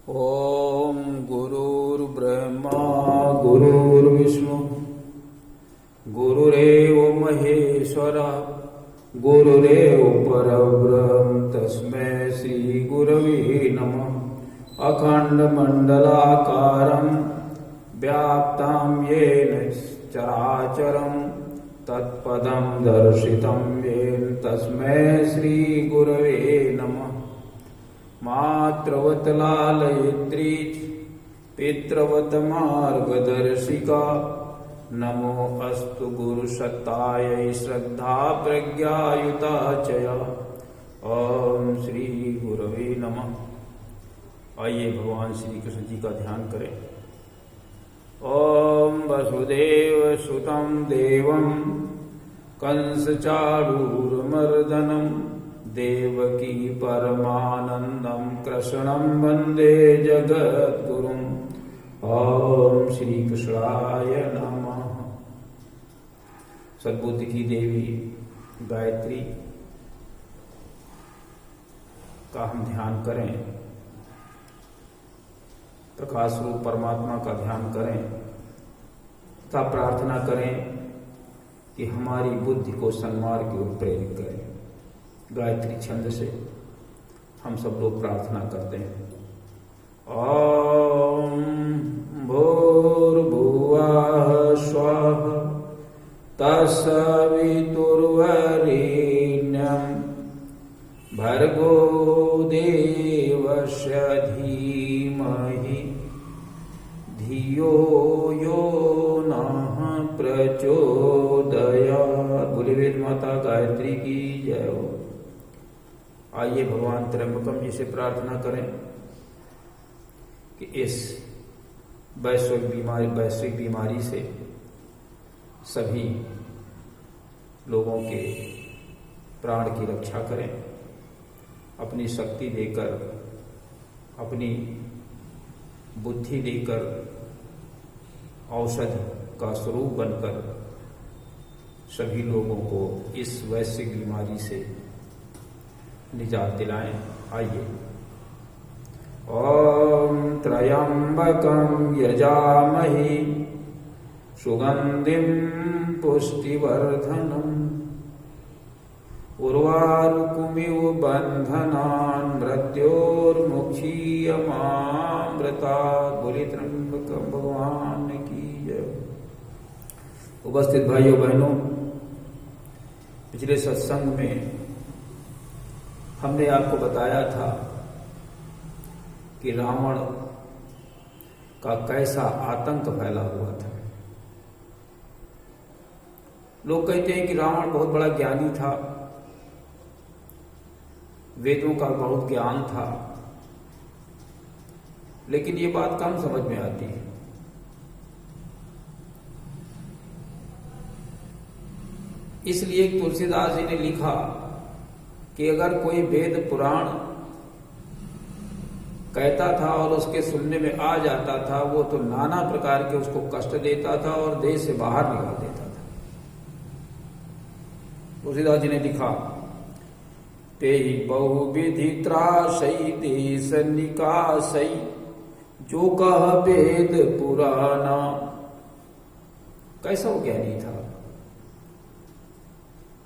ओम गुरुर्ब्रह्मा गुरुर्विष्णु गुरुरेव महेश्वर गुरुरेव परब्रह्म तस्मै श्री गुरवे नमः। अखंडमंडलाकारं व्याप्तं येन चराचरं तत्पदं दर्शितं येन तस्मै श्री गुरवे नमः। मातृवत लालयित्री पितृवत मार्गदर्शिका नमो अस्तु गुरुसत्तायै श्रद्धा प्रज्ञायुता चया। ओम श्री गुरवे नमः। आइए भगवान श्री कृष्ण जी का ध्यान करें। ओम वसुदेव सुतं देवं कंस चाणूरमर्दनम् देवकी परमानंदं कृष्णं वंदे जगद्गुरुम्। ओम श्री कृष्णाय नमः। सद्बुद्धि की देवी गायत्री का हम ध्यान करें, प्रकाश रूप परमात्मा का ध्यान करें तथा प्रार्थना करें कि हमारी बुद्धि को सन्मार्ग की ओर प्रेरित करें। गायत्री छंद से हम सब लोग प्रार्थना करते हैं। ओम भूर्भुवः स्वः तत्सवितुर्वरेण्यं भर्गो देवस्य धीमहि धियो यो नः प्रचोदयात्। बोले वेद माता गायत्री की जय हो। आइए भगवान त्र्यंबकम जी से प्रार्थना करें कि इस वैश्विक बीमारी से सभी लोगों के प्राण की रक्षा करें। अपनी शक्ति देकर, अपनी बुद्धि देकर, औषधि का स्वरूप बनकर सभी लोगों को इस वैश्विक बीमारी से निजात दिलाएं। आइए। ओम त्र्यंबकं यजामहे सुगंधिं पुष्टिवर्धनम् उर्वारुकमिव बंधनान् मृत्योर्मुक्षीयमामृतात्। बोले त्र्यंबकं भगवान की जय। उपस्थित भाइयों बहनों, पिछले सत्संग में हमने आपको बताया था कि रावण का कैसा आतंक फैला हुआ था। लोग कहते हैं कि रावण बहुत बड़ा ज्ञानी था, वेदों का बहुत ज्ञान था, लेकिन ये बात कम समझ में आती है। इसलिए तुलसीदास जी ने लिखा कि अगर कोई वेद पुराण कहता था और उसके सुनने में आ जाता था, वो तो नाना प्रकार के उसको कष्ट देता था और देश से बाहर निकाल देता था। तुलसीदास जी ने लिखा, ते ही बहुविधि त्रासई देश निकासई जो कह वेद पुराना। कैसा वो ज्ञानी था,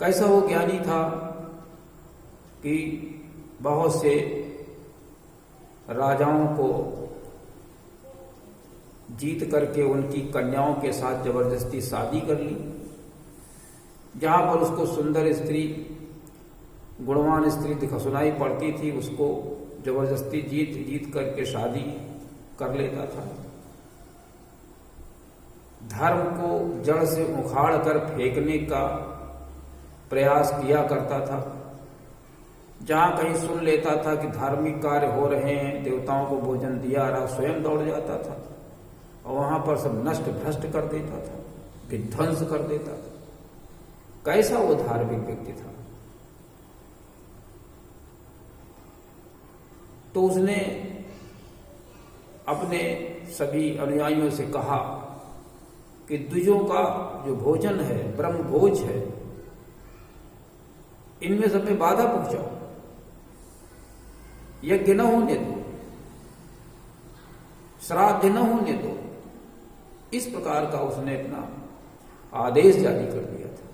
कैसा वो ज्ञानी था कि बहुत से राजाओं को जीत करके उनकी कन्याओं के साथ जबरदस्ती शादी कर ली। जहां पर उसको सुंदर स्त्री, गुणवान स्त्री सुनाई पड़ती थी, उसको जबरदस्ती जीत करके शादी कर लेता था। धर्म को जड़ से उखाड़ कर फेंकने का प्रयास किया करता था। जहां कहीं सुन लेता था कि धार्मिक कार्य हो रहे हैं, देवताओं को भोजन दिया रहा, स्वयं दौड़ जाता था और वहां पर सब नष्ट भ्रष्ट कर देता था, विध्वंस कर देता था। कैसा वो धार्मिक व्यक्ति था। तो उसने अपने सभी अनुयायियों से कहा कि द्विजों का जो भोजन है, ब्रह्म भोज है, इनमें सब में बाधा पहुंचाओ, यज्ञ न होने दो। श्राद्ध न होने दो। इस प्रकार का उसने अपना आदेश जारी कर दिया था।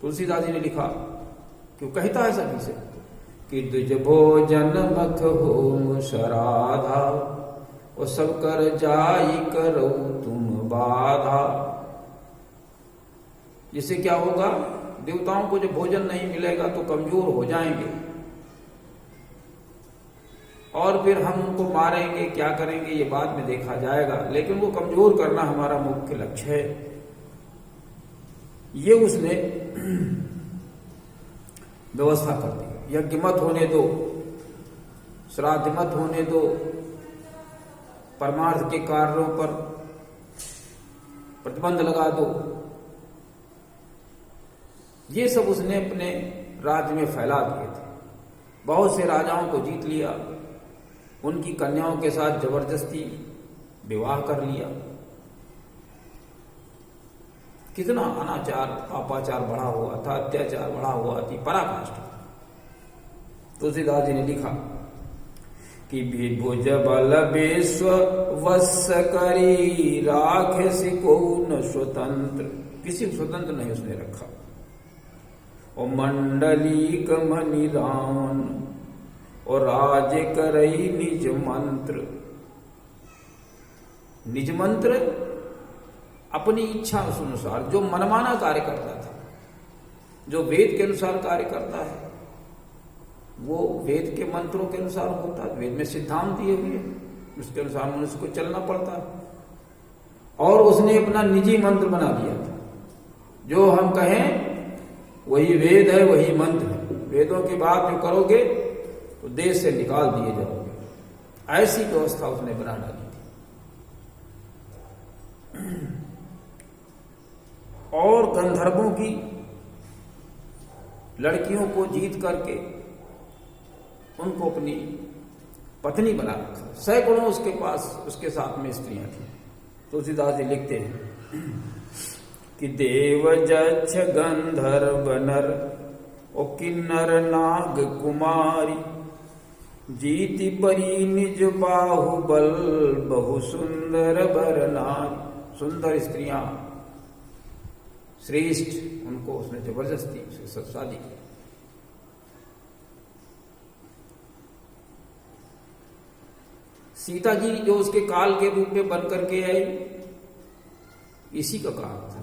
तुलसीदास जी ने लिखा कि वो कहता है सभी से कि दुज भोजन मख होम श्राद्धा, वो सब कर जाई करो तुम बाधा। जिससे क्या होगा, देवताओं को जब भोजन नहीं मिलेगा तो कमजोर हो जाएंगे और फिर हम उनको मारेंगे, क्या करेंगे ये बाद में देखा जाएगा, लेकिन वो कमजोर करना हमारा मुख्य लक्ष्य है। ये उसने व्यवस्था कर दी। यज्ञ मत होने दो, श्राद्ध मत होने दो, परमार्थ के कार्यों पर प्रतिबंध लगा दो। ये सब उसने अपने राज्य में फैला दिए थे। बहुत से राजाओं को जीत लिया, उनकी कन्याओं के साथ जबरदस्ती विवाह कर लिया। कितना अनाचार पापाचार बढ़ा हुआ था, अत्याचार बढ़ा हुआ थी, पराकाष्ठा। तुलसीदास जी ने लिखा कि विभुज बल विश्व वश करी, राखे सिको न स्वतंत्र। किसी को स्वतंत्र नहीं उसने रखा। और मंडलीक मणि रावण, और राज करई निज मंत्र। निज मंत्र अपनी इच्छा अनुसार जो मनमाना कार्य करता था, जो वेद के अनुसार कार्य करता है वो वेद के मंत्रों के अनुसार होता है। वेद में सिद्धांत दिए हुए उसके अनुसार मनुष्य को चलना पड़ता है। और उसने अपना निजी मंत्र बना दिया था। जो हम कहें वही वेद है, वही मंत्र है। वेदों की बात जो करोगे तो देश से निकाल दिए जाओगे। ऐसी व्यवस्था उसने बना डाली थी। और गंधर्वों की लड़कियों को जीत करके उनको अपनी पत्नी बना रखा। सैकड़ों उसके पास उसके साथ में स्त्रियां थी। तुलसीदास जी लिखते हैं कि देव जक्ष गंधर्व नर, ओ किन्नर नाग कुमारी, जीति परी निज बाहुबल, बहु सुंदर बर नारी। सुंदर स्त्रियां श्रेष्ठ, उनको उसने जबरदस्ती से शादी की। सीता जी जो उसके काल के रूप में बन करके आई, इसी का काम था।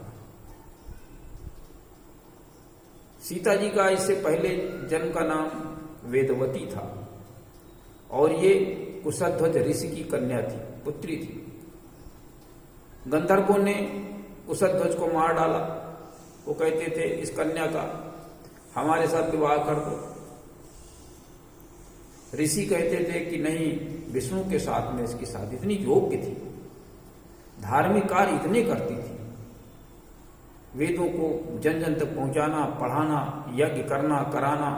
सीता जी का इससे पहले जन्म का नाम वेदवती था और ये कुशध्वज ऋषि की कन्या थी, पुत्री थी। गंधर्वों ने कुशध्वज को मार डाला। वो कहते थे इस कन्या का हमारे साथ विवाह कर दो। ऋषि कहते थे कि नहीं, विष्णु के साथ में इसकी शादी। इतनी योग्य थी, धार्मिक कार्य इतने करती थी, वेदों को जन जन तक पहुंचाना, पढ़ाना, यज्ञ करना, कराना,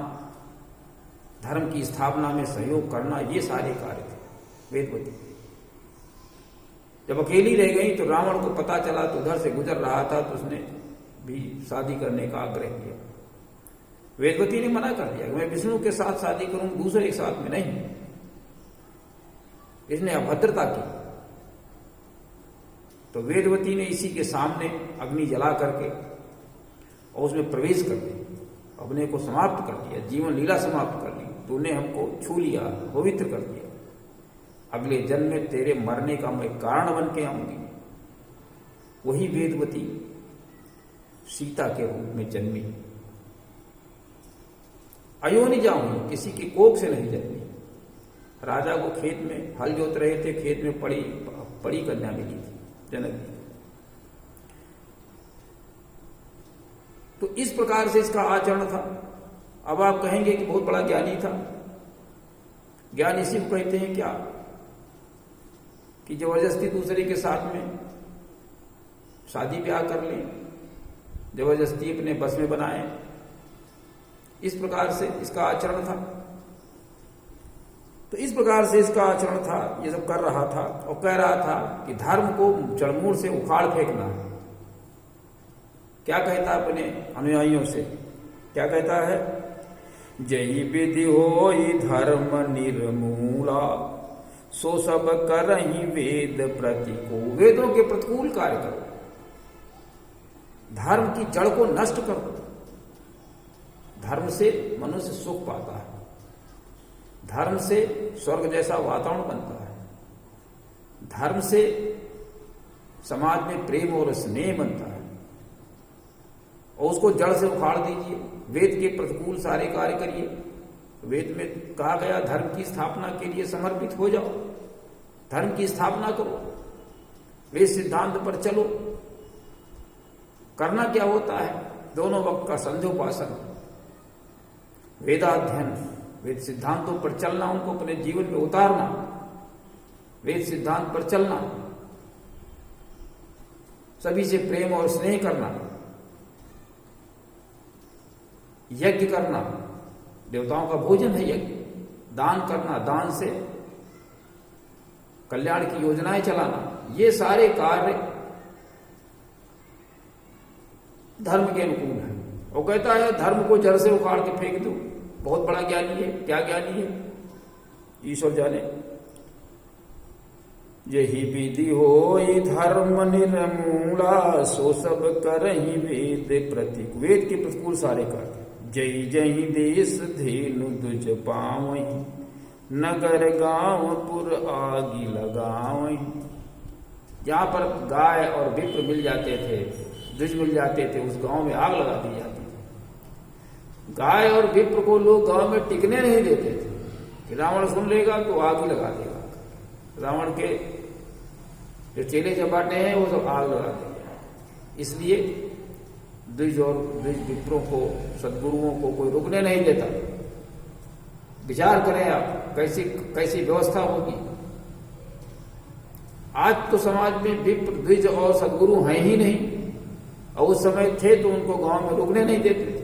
धर्म की स्थापना में सहयोग करना, ये सारे कार्य थे वेदवती। जब अकेली रह गई तो रावण को पता चला, तो उधर से गुजर रहा था तो उसने भी शादी करने का आग्रह किया। वेदवती ने मना कर दिया कि मैं विष्णु के साथ शादी करूं, दूसरे के साथ में नहीं। इसने अभद्रता की। तो वेदवती ने इसी के सामने अग्नि जला करके और उसमें प्रवेश कर दिया, अपने को समाप्त कर दिया, जीवन लीला समाप्त कर ली। तूने हमको छू लिया, पवित्र कर दिया, अगले जन्म में तेरे मरने का मैं कारण बन के आऊंगी। वही वेदवती सीता के रूप में जन्मी। अयोनिजा हुई, किसी के कोख से नहीं जन्मी। राजा को खेत में हल जोत रहे थे, खेत में पड़ी कन्या मिली थी, जनक जी। तो इस प्रकार से इसका आचरण था। अब आप कहेंगे कि बहुत बड़ा ज्ञानी था। ज्ञान इसी को कहते हैं क्या कि जबरदस्ती दूसरे के साथ में शादी ब्याह कर लें, जबरदस्ती अपने बस में बनाए। इस प्रकार से इसका आचरण था। तो इस प्रकार से इसका आचरण था, ये सब कर रहा था और कह रहा था कि धर्म को जड़मूल से उखाड़ फेंकना। क्या कहता अपने अनुयायियों से, क्या कहता है जही विधि होई धर्म निर्मूला, सो सब करहि वेद प्रतिकूल। वेदों के प्रतिकूल कार्य करो, धर्म की जड़ को नष्ट करो। धर्म से मनुष्य सुख पाता है, धर्म से स्वर्ग जैसा वातावरण बनता है, धर्म से समाज में प्रेम और स्नेह बनता है, और उसको जड़ से उखाड़ दीजिए। वेद के प्रतिकूल सारे कार्य करिए। वेद में कहा गया धर्म की स्थापना के लिए समर्पित हो जाओ, धर्म की स्थापना करो, वेद सिद्धांत पर चलो। करना क्या होता है? दोनों वक्त का संध्योपासन, वेदाध्ययन, वेद सिद्धांतों पर चलना, उनको अपने जीवन में उतारना, वेद सिद्धांत पर चलना, सभी से प्रेम और स्नेह करना, यज्ञ करना, देवताओं का भोजन है यज्ञ, दान करना, दान से कल्याण की योजनाएं चलाना, ये सारे कार्य धर्म के अनुकूल है। वो कहता है धर्म को जड़ से उखाड़ के फेंक दो। बहुत बड़ा ज्ञानी है, क्या ज्ञानी है ईश्वर जाने। यही विधि होई धर्म निर्मूला, सो सब करहि वेद प्रतिकूल। वेद के प्रतिकूल सारे कार्य। जय जय देश धेनु दुज पावहि, नगर गांव पुर आगी लगावहि। जहां पर गाय और विप्र मिल जाते थे, द्विज मिल जाते थे, उस गांव में आग लगा दी जाती थी। गाय और विप्र को लोग गांव में टिकने नहीं देते थे कि रावण सुन लेगा तो आग ही लगा देगा। रावण के जो चेले चपाटे हैं वो सब आग लगा देंगे। इसलिए द्विज और द्विज विप्रों को, सद्गुरुओं को कोई रुकने नहीं देता। विचार करें आप कैसी कैसी व्यवस्था होगी। आज तो समाज में विप्र, द्विज और सद्गुरु हैं ही नहीं, और उस समय थे तो उनको गांव में रुकने नहीं देते थे।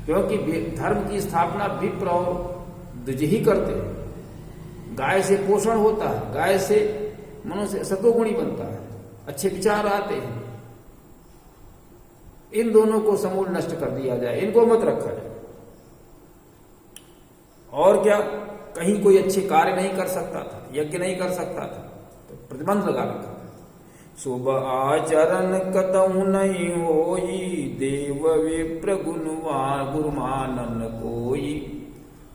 क्योंकि धर्म की स्थापना विप्र और द्विज ही करते हैं। गाय से पोषण होता है, गाय से मनुष्य सतोगुणी बनता है, अच्छे विचार आते हैं। इन दोनों को समूल नष्ट कर दिया जाए, इनको मत रखा जाए। और क्या, कहीं कोई अच्छे कार्य नहीं कर सकता था, यज्ञ नहीं कर सकता था, तो प्रतिबंध लगा रखा। शुभ आचरण कतहु नहीं होई, देव विप्र गुणवान गुरुमानन कोई।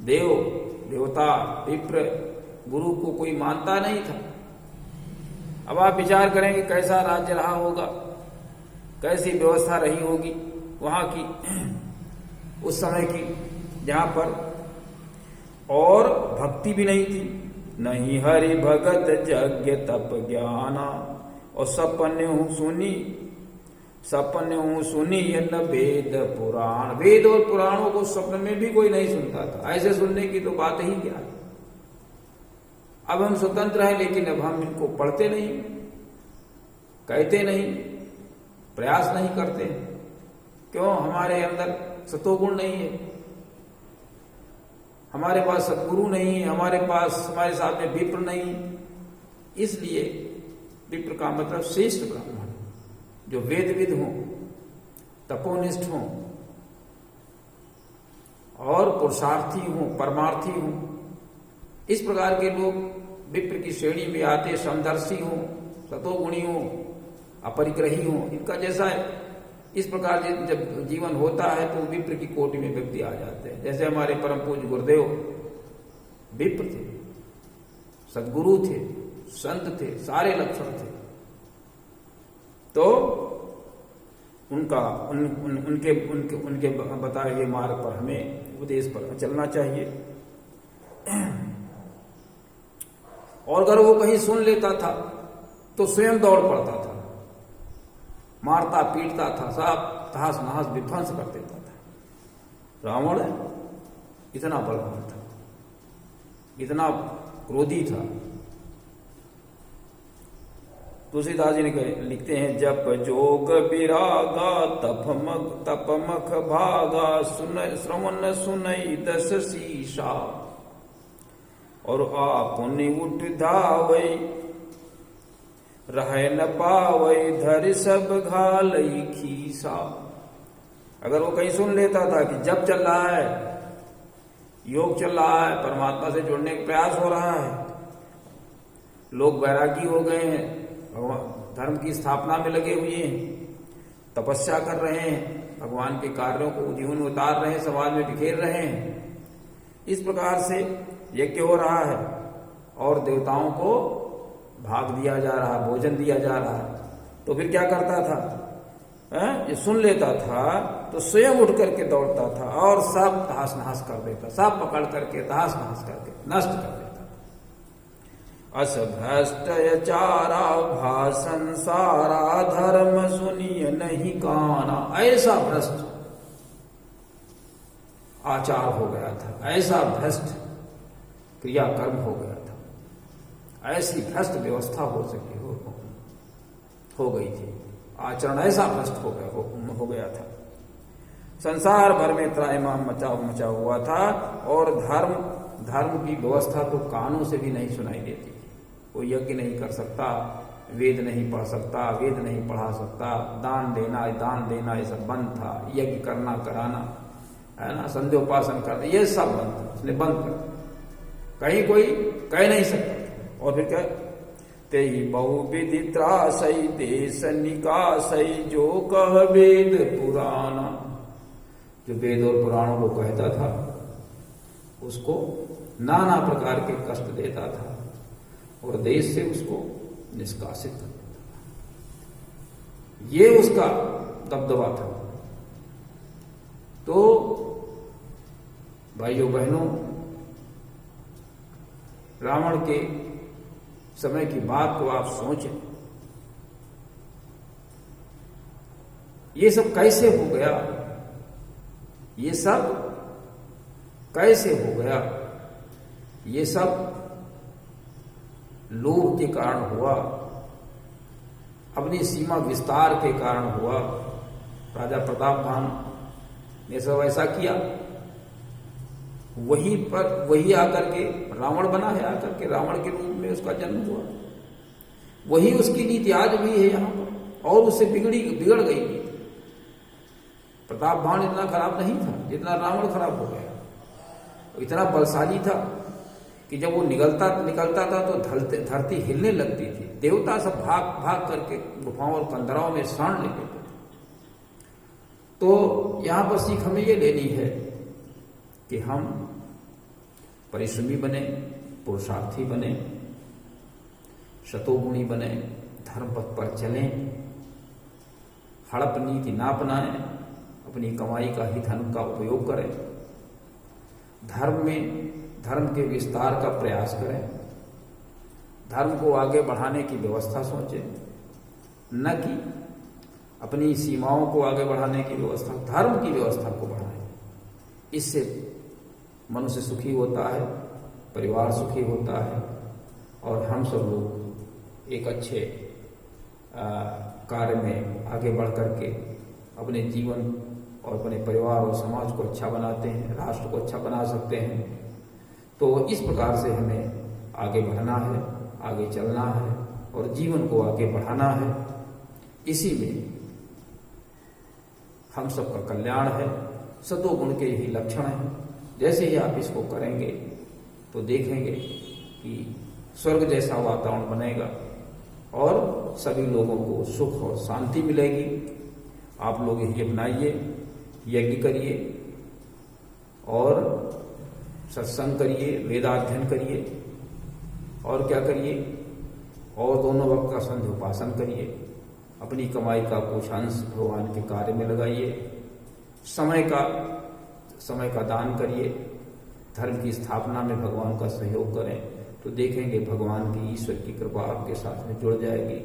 देव, देवता, विप्र, गुरु को कोई मानता नहीं था। अब आप विचार करेंगे कैसा राज्य रहा होगा, कैसी व्यवस्था रही होगी वहां की, उस समय की, जहां पर और भक्ति भी नहीं थी, नहीं हरि भगत यज्ञ तप ज्ञाना। और सपने सुनी न वेद पुराण। वेद और पुराणों को स्वप्न में भी कोई नहीं सुनता था। ऐसे सुनने की तो बात ही क्या है। अब हम स्वतंत्र हैं, लेकिन अब हम इनको पढ़ते नहीं, कहते नहीं, प्रयास नहीं करते। क्यों? हमारे अंदर सतोगुण नहीं है, हमारे पास सद्गुरु नहीं है, हमारे पास, हमारे साथ में विप्र नहीं। इसलिए विप्र का मतलब श्रेष्ठ ब्राह्मण, जो वेदविद हों, तपोनिष्ठ हों और पुरुषार्थी हों, परमार्थी हों। इस प्रकार के लोग विप्र की श्रेणी में आते, समदर्शी हों, सतोगुणी हों, अपरिग्रही हों, इनका जैसा है। इस प्रकार जब जीवन होता है तो विप्र की कोटि में व्यक्ति आ जाते हैं। जैसे हमारे परम पूज्य गुरुदेव विप्र थे, सद्गुरु थे, संत थे, सारे लक्षण थे। तो उनका उनके बताए हुए मार्ग पर हमें, उपदेश पर चलना चाहिए। और अगर वो कहीं सुन लेता था तो स्वयं दौड़ पड़ता था, मारता पीटता था, सब तहस नहस विध्वंस कर देता था। रावण इतना बलवान था, इतना क्रोधी था। तुलसीदास जी ने लिखते हैं, जप जोग विरागा तप मख भागा, श्रवण सुनई दस शीशा। और आपुनि उठ धावै, रह न पावै, धर सब घालई खीसा। अगर वो कहीं सुन लेता था कि जप चल रहा है, योग चल रहा है, परमात्मा से जुड़ने का प्रयास हो रहा है, लोग वैरागी हो गए हैं, भगवान धर्म की स्थापना में लगे हुए हैं, तपस्या कर रहे हैं, भगवान के कार्यों को जीवन में उतार रहे हैं, समाज में बिखेर रहे हैं, इस प्रकार से यज्ञ हो रहा है और देवताओं को भाग दिया जा रहा, भोजन दिया जा रहा है, तो फिर क्या करता था? ये सुन लेता था तो स्वयं उठ करके दौड़ता था और सब तहस नहस कर देता, सब पकड़ करके तहस नहस करके नष्ट कर देता। अस भ्रष्ट चारा भा संसारा धर्म सुनिय नहीं काना, ऐसा भ्रष्ट आचार हो गया था, ऐसा भ्रष्ट क्रियाकर्म हो गया था, ऐसी भ्रष्ट व्यवस्था हो गई थी, आचरण ऐसा भ्रष्ट हो गया था। संसार भर में त्राहिमाम मचा हुआ था और धर्म की व्यवस्था तो कानों से भी नहीं सुनाई देती थी। कोई यज्ञ नहीं कर सकता, वेद नहीं पढ़ सकता, वेद नहीं पढ़ा सकता, दान देना ये सब बंद था, यज्ञ करना कराना है ना, संध्योपासन करना, ये सब बंद था, उसने बंद कर दिया, कहीं कोई कह नहीं सकता। और फिर क्या? ते ही बहुविधि त्रासई देश निकासई जो कह वेद पुराना, जो वेद और पुराणों को कहता था उसको नाना प्रकार के कष्ट देता था और देश से उसको निष्कासित कर देता था। ये उसका दबदबा था। तो भाइयों बहनों, रावण के समय की बात को आप सोचें, ये सब कैसे हो गया? ये सब कैसे हो गया? ये सब लोभ के कारण हुआ, अपनी सीमा विस्तार के कारण हुआ। राजा प्रतापभान ने सब ऐसा किया, वही आकर के रावण बना है, आकर के रावण के रूप में उसका जन्म हुआ। वही उसकी नीति आज भी है यहां पर, और उससे बिगड़ गई नीति। प्रतापभान इतना खराब नहीं था जितना रावण खराब हो गया। वो इतना बलशाली था कि जब वो निकलता था तो धरती हिलने लगती थी। देवता सब भाग करके गुफाओं और कंदराओं में शरण ले लेते थे। तो यहां पर सीख हमें ये लेनी है कि हम परिश्रमी बने, पुरुषार्थी बने, शतोगुणी बने, धर्म पथ पर चलें, हड़प नीति ना अपनाएं, अपनी कमाई का ही धन का उपयोग करें, धर्म के विस्तार का प्रयास करें, धर्म को आगे बढ़ाने की व्यवस्था सोचें, न कि अपनी सीमाओं को आगे बढ़ाने की व्यवस्था, धर्म की व्यवस्था को बढ़ाएं। इससे मनुष्य सुखी होता है, परिवार सुखी होता है और हम सब लोग एक अच्छे कार्य में आगे बढ़ करके अपने जीवन और अपने परिवार और समाज को अच्छा बनाते हैं, राष्ट्र को अच्छा बना सकते हैं। तो इस प्रकार से हमें आगे बढ़ना है, आगे चलना है और जीवन को आगे बढ़ाना है। इसी में हम सबका कल्याण है। सतोगुण के यही लक्षण हैं। जैसे ही आप इसको करेंगे तो देखेंगे कि स्वर्ग जैसा वातावरण बनेगा और सभी लोगों को सुख और शांति मिलेगी। आप लोग यही अपनाइए, यज्ञ करिए और सत्संग करिए, वेदाध्ययन करिए और क्या करिए, और दोनों वक्त का संध्योपासन करिए। अपनी कमाई का कुछ अंश भगवान के कार्य में लगाइए, समय का दान करिए, धर्म की स्थापना में भगवान का सहयोग करें तो देखेंगे भगवान की, ईश्वर की कृपा आपके साथ में जुड़ जाएगी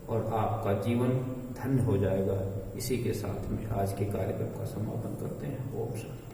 और आपका जीवन धन्य हो जाएगा। इसी के साथ में आज के कार्यक्रम का समापन करते हैं। ओम शांति।